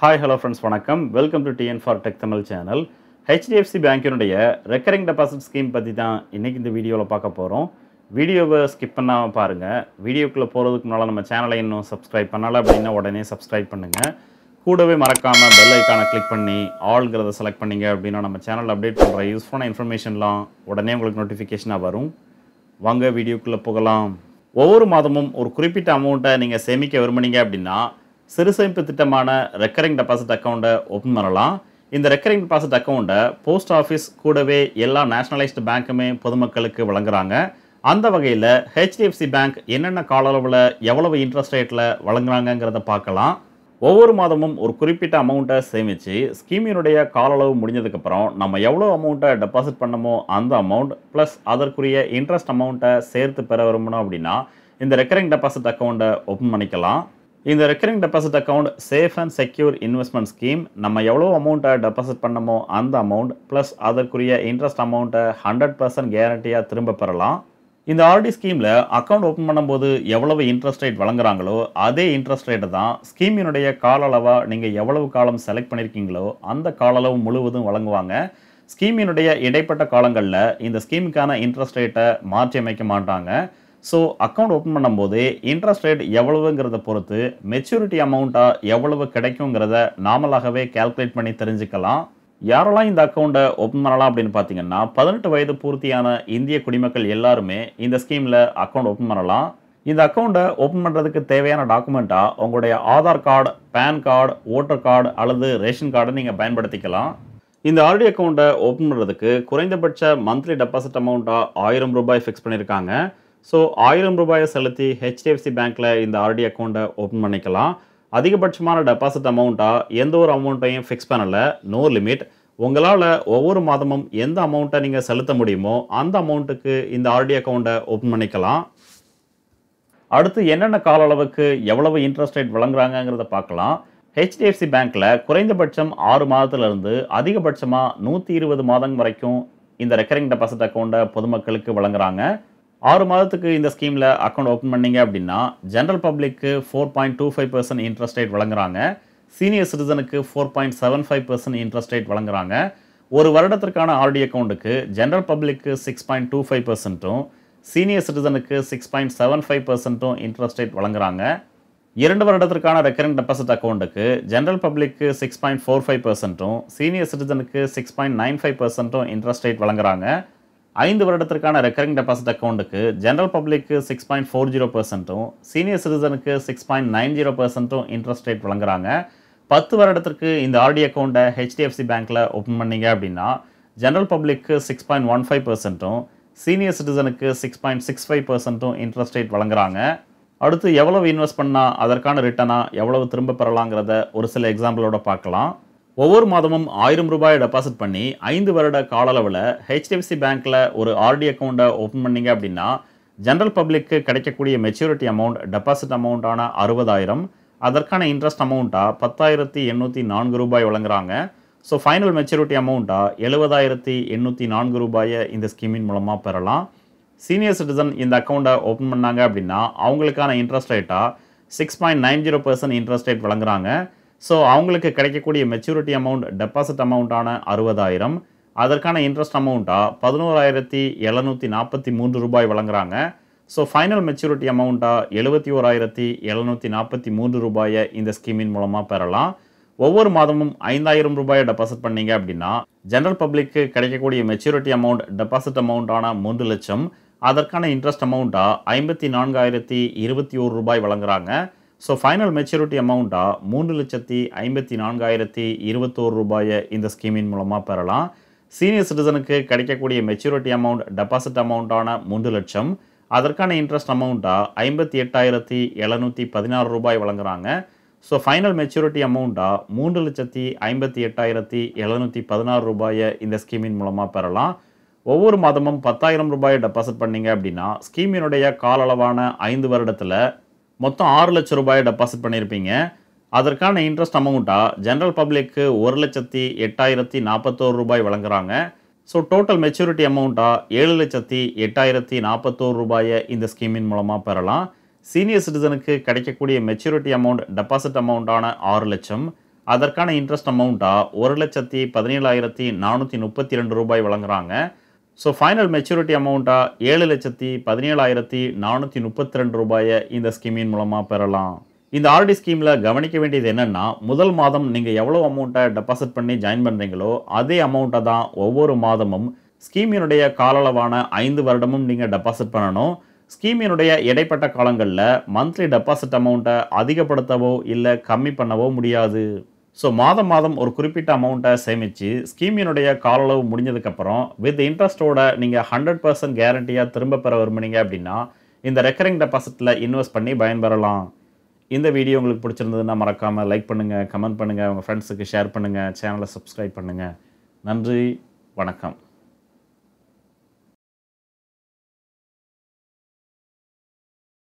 Hi, hello friends, வணக்கம். Welcome to TN for Tech Tamil channel. HDFC பேங்கினுடைய recurring deposit scheme பற்றி தான் இன்றைக்கி இந்த வீடியோவில் பார்க்க போகிறோம். வீடியோவை ஸ்கிப் பண்ணாமல் பாருங்கள். வீடியோக்குள்ளே போகிறதுக்கு முன்னால் நம்ம சேனலை இன்னும் சப்ஸ்கிரைப் பண்ணலை அப்படின்னா உடனே சப்ஸ்கிரைப் பண்ணுங்கள். கூடவே மறக்காமல் பெல் ஐக்கானை கிளிக் பண்ணி ஆல்ங்கிறத செலக்ட் பண்ணிங்க அப்படின்னா நம்ம சேனலில் அப்டேட் பண்ணுற யூஸ்ஃபுல்லான இன்ஃபர்மேஷன்லாம் உடனே உங்களுக்கு நோட்டிஃபிகேஷனாக வரும். வாங்க வீடியோக்குள்ளே போகலாம். ஒவ்வொரு மாதமும் ஒரு குறிப்பிட்ட அமௌண்ட்டை நீங்கள் சேமிக்க விரும்புனீங்க அப்படின்னா சிறுசேமிப்பு திட்டமான ரெக்கரிங் டெபாசிட் அக்கௌண்ட்டை ஓப்பன் பண்ணலாம். இந்த ரெக்கரிங் டெபாசிட் அக்கௌண்ட்டை போஸ்ட் ஆஃபீஸ் கூடவே எல்லா நேஷனலைஸ்டு பேங்க்குமே பொதுமக்களுக்கு வழங்குறாங்க. அந்த வகையில் ஹெச்டிஎஃப்சி பேங்க் என்னென்ன கால அளவில் எவ்வளவு இன்ட்ரெஸ்ட் ரேட்டில் வழங்குறாங்கங்கிறத பார்க்கலாம். ஒவ்வொரு மாதமும் ஒரு குறிப்பிட்ட அமௌண்ட்டை சேமித்து ஸ்கீமினுடைய கால அளவு முடிஞ்சதுக்கப்புறம் நம்ம எவ்வளோ அமௌண்ட்டை டெபாசிட் பண்ணமோ அந்த அமௌண்ட் ப்ளஸ் அதற்குரிய இன்ட்ரெஸ்ட் அமௌண்ட்டை சேர்த்து பெற விரும்பணும் அப்படின்னா இந்த ரெக்கரிங் டெபாசிட் அக்கௌண்ட்டை ஓப்பன் பண்ணிக்கலாம். இந்த recurring deposit account safe and secure investment scheme. நம்ம எவ்வளோ அமௌண்ட்டை டெபாசிட் பண்ணமோ அந்த அமௌண்ட் ப்ளஸ் அதற்குரிய இன்ட்ரெஸ்ட் அமௌண்ட்டை 100% கேரண்டியாக திரும்ப பெறலாம். இந்த ஆர்டி ஸ்கீமில் அக்கௌண்ட் ஓப்பன் பண்ணும்போது எவ்வளவு இன்ட்ரெஸ்ட் ரேட் வழங்குறாங்களோ அதே இன்ட்ரெஸ்ட் ரேட்டை தான் ஸ்கீமினுடைய கால அளவாக நீங்கள் எவ்வளவு காலம் செலக்ட் பண்ணியிருக்கீங்களோ அந்த கால அளவு முழுவதும் வழங்குவாங்க. ஸ்கீமினுடைய இடைப்பட்ட காலங்களில் இந்த ஸ்கீமுக்கான இன்ட்ரெஸ்ட் ரேட்டை மாற்றி அமைக்க மாட்டாங்க. ஸோ அக்கௌண்ட் ஓப்பன் பண்ணும்போது இன்ட்ரெஸ்ட் ரேட் எவ்வளவுங்கிறத பொறுத்து மெச்சூரிட்டி அமௌண்ட்டாக எவ்வளவு கிடைக்குங்கிறத நாமளாகவே கால்குலேட் பண்ணி தெரிஞ்சுக்கலாம். யாரெல்லாம் இந்த அக்கௌண்ட்டை ஓப்பன் பண்ணலாம் அப்படின்னு பார்த்தீங்கன்னா 18 வயது பூர்த்தியான இந்திய குடிமக்கள் எல்லாருமே இந்த ஸ்கீமில் அக்கௌண்ட் ஓப்பன் பண்ணலாம். இந்த அக்கௌண்ட்டை ஓப்பன் பண்ணுறதுக்கு தேவையான டாக்குமெண்ட்டாக உங்களுடைய Aadhaar card, PAN card, voter card அல்லது ரேஷன் கார்டை நீங்கள் பயன்படுத்திக்கலாம். இந்த ஆர்டி அக்கௌண்ட்டை ஓப்பன் பண்ணுறதுக்கு குறைந்தபட்ச மந்த்லி டெபாசிட் அமௌண்ட்டாக 1000 ரூபாய் ஃபிக்ஸ் பண்ணியிருக்காங்க. ஸோ 1000 ரூபாயை செலுத்தி ஹெச்டிஎஃப்சி பேங்க்கில் இந்த ஆர்டி அக்கௌண்ட்டை ஓப்பன் பண்ணிக்கலாம். அதிகபட்சமான டெபாசிட் அமௌண்ட்டாக எந்த ஒரு அமௌண்ட்டையும் ஃபிக்ஸ் பண்ணலை, நோ லிமிட். உங்களால் ஒவ்வொரு மாதமும் எந்த அமௌண்ட்டை நீங்கள் செலுத்த முடியுமோ அந்த அமௌண்ட்டுக்கு இந்த ஆர்டி அக்கௌண்ட்டை ஓப்பன் பண்ணிக்கலாம். அடுத்து என்னென்ன கால அளவுக்கு எவ்வளவு இன்ட்ரெஸ்ட் ரேட் வழங்குறாங்கிறத பார்க்கலாம். ஹெச்டிஎஃப்சி பேங்க்கில் குறைந்தபட்சம் 6 மாதத்துலேருந்து அதிகபட்சமாக 120 மாதம் வரைக்கும் இந்த ரெக்கரிங் டெபாசிட் அக்கௌண்ட்டை பொதுமக்களுக்கு வழங்குறாங்க. 6 மாதத்துக்கு இந்த ஸ்கீமில் அக்கௌண்ட் ஓப்பன் பண்ணிங்க அப்படின்னா ஜென்ரல் பப்ளிக்கு 4.25% இன்ட்ரெஸ்ட் ரேட் வழங்குறாங்க. சீனியர் சிட்டிசனுக்கு 4.75% இன்ட்ரெஸ்ட் ரேட் வழங்குறாங்க. ஒரு வருடத்திற்கான ஆர்டி அக்கௌண்ட்டுக்கு ஜென்ரல் பப்ளிக்கு 6.25%, சீனியர் சிட்டிசனுக்கு 6.75% இன்ட்ரெஸ்ட் ரேட் வழங்குறாங்க. 2 வருடத்திற்கான ரெக்கரிங் டெபாசிட் அக்கௌண்ட்டுக்கு ஜென்ரல் பப்ளிக்கு 6.45%, சீனியர் சிட்டிசனுக்கு 6.95% இன்ட்ரெஸ்ட் ரேட் வழங்குறாங்க. 5 வருடத்திற்கான ரெக்கரிங் டெபாசிட் அக்கௌண்ட்டுக்கு ஜென்ரல் பப்ளிக்கு 6.40%, சீனியர் சிட்டிசனுக்கு 6.90% இன்ட்ரெஸ்ட் ரேட் வழங்குறாங்க. 10 வருடத்திற்கு இந்த ஆர்டி அக்கௌண்ட்டை ஹெச்டிஎஃப்சி பேங்க்கில் ஓப்பன் பண்ணீங்க அப்படின்னா ஜென்ரல் பப்ளிக்கு 6.15%, சீனியர் சிட்டிசனுக்கு 6.65% இன்ட்ரெஸ்ட் ரேட் வழங்குறாங்க. அடுத்து எவ்வளவு இன்வெஸ்ட் பண்ணால் அதற்கான ரிட்டர்னாக எவ்வளவு திரும்ப பெறலாங்கிறத ஒரு சில எக்ஸாம்பிளோட பார்க்கலாம். ஒவ்வொரு மாதமும் 1000 ரூபாயை டெபாசிட் பண்ணி 5 வருட கால அளவில் ஹெச்டிஎஃப்சி பேங்க்கில் ஒரு ஆர்டி அக்கௌண்ட்டை ஓப்பன் பண்ணிங்க அப்படின்னா ஜென்ரல் பப்ளிக்கு கிடைக்கக்கூடிய மெச்சூரிட்டி அமௌண்ட் டெபாசிட் அமௌண்ட்டான 60,000, அதற்கான இன்ட்ரெஸ்ட் அமௌண்ட்டாக 10,804 ரூபாய் வழங்குறாங்க. ஸோ ஃபைனல் மெச்சூரிட்டி அமௌண்ட்டாக 70,804 ரூபாயை இந்த ஸ்கீமின் மூலமாக பெறலாம். சீனியர் சிட்டிசன் இந்த அக்கௌண்ட்டை ஓப்பன் பண்ணாங்க அப்படின்னா அவங்களுக்கான இன்ட்ரெஸ்ட் ரேட்டாக 6.90% இன்ட்ரெஸ்ட் ரேட் வழங்குறாங்க. ஸோ அவங்களுக்கு கிடைக்கக்கூடிய மெச்சூரிட்டி அமௌண்ட் டெபாசிட் அமௌண்ட்டான 60,000, அதற்கான இன்ட்ரெஸ்ட் அமௌண்ட்டாக 11,743 ரூபாய் வழங்குறாங்க. ஸோ ஃபைனல் மெச்சூரிட்டி அமௌண்ட்டாக 71,743 ரூபாயை இந்த ஸ்கீமின் மூலமாக பெறலாம். ஒவ்வொரு மாதமும் 5,000 ரூபாயை டெபாசிட் பண்ணீங்க அப்படின்னா ஜென்ரல் பப்ளிக்கு கிடைக்கக்கூடிய மெச்சூரிட்டி அமௌண்ட் டெபாசிட் அமௌண்ட்டான 3 லட்சம், அதற்கான இன்ட்ரெஸ்ட் அமௌண்ட்டாக 54,021 ரூபாய் வழங்குறாங்க. ஸோ ஃபைனல் மெச்சூரிட்டி அமௌண்ட்டாக 3,54,021 ரூபாயை இந்த ஸ்கீமின் மூலமாக பெறலாம். சீனியர் சிட்டிசனுக்கு கிடைக்கக்கூடிய மெச்சூரிட்டி அமௌண்ட் டெபாசிட் அமௌண்ட்டான 3 லட்சம், அதற்கான இன்ட்ரெஸ்ட் அமௌண்ட்டாக 58,716 ரூபாய் வழங்குறாங்க. ஸோ ஃபைனல் மெச்சூரிட்டி அமௌண்ட்டாக 3,58,716 ரூபாயை இந்த ஸ்கீமின் மூலமாக பெறலாம். ஒவ்வொரு மாதமும் 10,000 ரூபாயை டெபாசிட் பண்ணீங்க அப்படின்னா ஸ்கீமினுடைய கால அளவான 5 வருடத்தில் மொத்தம் 6 லட்சம் ரூபாயை டெபாசிட் பண்ணியிருப்பீங்க. அதற்கான இன்ட்ரெஸ்ட் அமௌண்ட்டாக ஜென்ரல் பப்ளிக்கு 1,08,041 ரூபாய் வழங்குறாங்க. ஸோ டோட்டல் மெச்சூரிட்டி அமௌண்ட்டாக 7,08,041 ரூபாயை இந்த ஸ்கீமின் மூலமாக பெறலாம். சீனியர் சிட்டிசனுக்கு கிடைக்கக்கூடிய மெச்சூரிட்டி அமௌண்ட் டெபாசிட் அமௌண்ட்டான 6 லட்சம், அதற்கான இன்ட்ரெஸ்ட் அமௌண்ட்டாக ரூ. 1,17,432 வழங்குறாங்க. ஸோ ஃபைனல் மெச்சூரிட்டி அமௌண்ட்டாக ரூ. 7,17,432 இந்த ஸ்கீமின் மூலமாக பெறலாம். இந்த ஆர்டி ஸ்கீமில் கவனிக்க வேண்டியது என்னென்னா, முதல் மாதம் நீங்கள் எவ்வளோ அமௌண்ட்டை டெபாசிட் பண்ணி ஜாயின் பண்ணுறீங்களோ அதே அமௌண்ட்டை தான் ஒவ்வொரு மாதமும் ஸ்கீமினுடைய கால அளவான 5 வருடமும் நீங்கள் டெபாசிட் பண்ணணும். ஸ்கீமினுடைய இடைப்பட்ட காலங்களில் மந்த்லி டெபாசிட் அமௌண்ட்டை அதிகப்படுத்தவோ இல்லை கம்மி பண்ணவோ முடியாது. ஸோ மாதம் ஒரு குறிப்பிட்ட அமௌண்ட்டை சேமித்து ஸ்கீமினுடைய கால அளவு முடிஞ்சதுக்கப்புறம் வித் இன்ட்ரெஸ்ட்டோட நீங்கள் 100% கேரண்டியாக திரும்ப பெற விரும்புனீங்க அப்படின்னா இந்த ரெக்கரிங் டெபாசிட்டில் இன்வெஸ்ட் பண்ணி பயன்பெறலாம். இந்த வீடியோ உங்களுக்கு பிடிச்சிருந்ததுன்னா மறக்காமல் லைக் பண்ணுங்கள், கமெண்ட் பண்ணுங்கள், உங்கள் ஃப்ரெண்ட்ஸுக்கு ஷேர் பண்ணுங்கள், சேனலை சப்ஸ்கிரைப் பண்ணுங்கள். நன்றி, வணக்கம்.